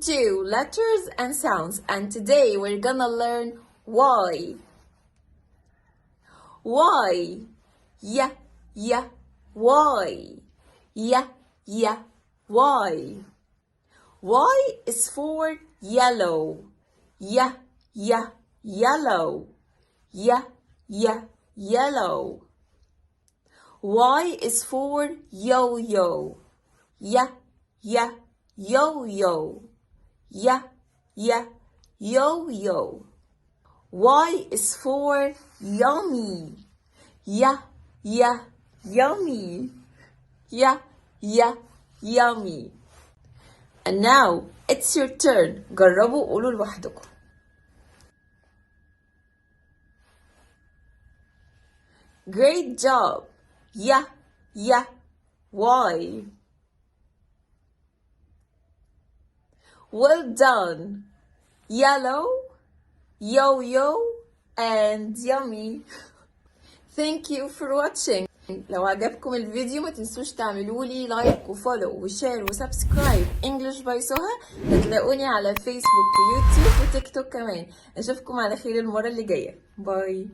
2, letters and sounds, and today we're gonna learn Y. Y. Yeah, yeah, Y. Yeah, yeah, Y. Y is for yellow. Yeah, yeah, yellow. Yeah, yeah, yellow. Y is for yo-yo. Yeah, yeah, yo-yo. Yeah, yeah, yo-yo. Y is for yummy. Yeah, yeah, yummy. Yeah, yeah, yummy. And now it's your turn. جربوا قولوا لوحدكم. Great job. Yeah, yeah, Y. Well done. Yellow, yo-yo, and yummy. Thank you for watching. لو عجبكم الفيديو ما تنسوش تعملوا لي لايك وفولو وشير وسبسكرايب English by Soha. هتلاقوني على فيسبوك ويوتيوب وتيك توك كمان. اشوفكم على خير المرة اللي جاية. باي.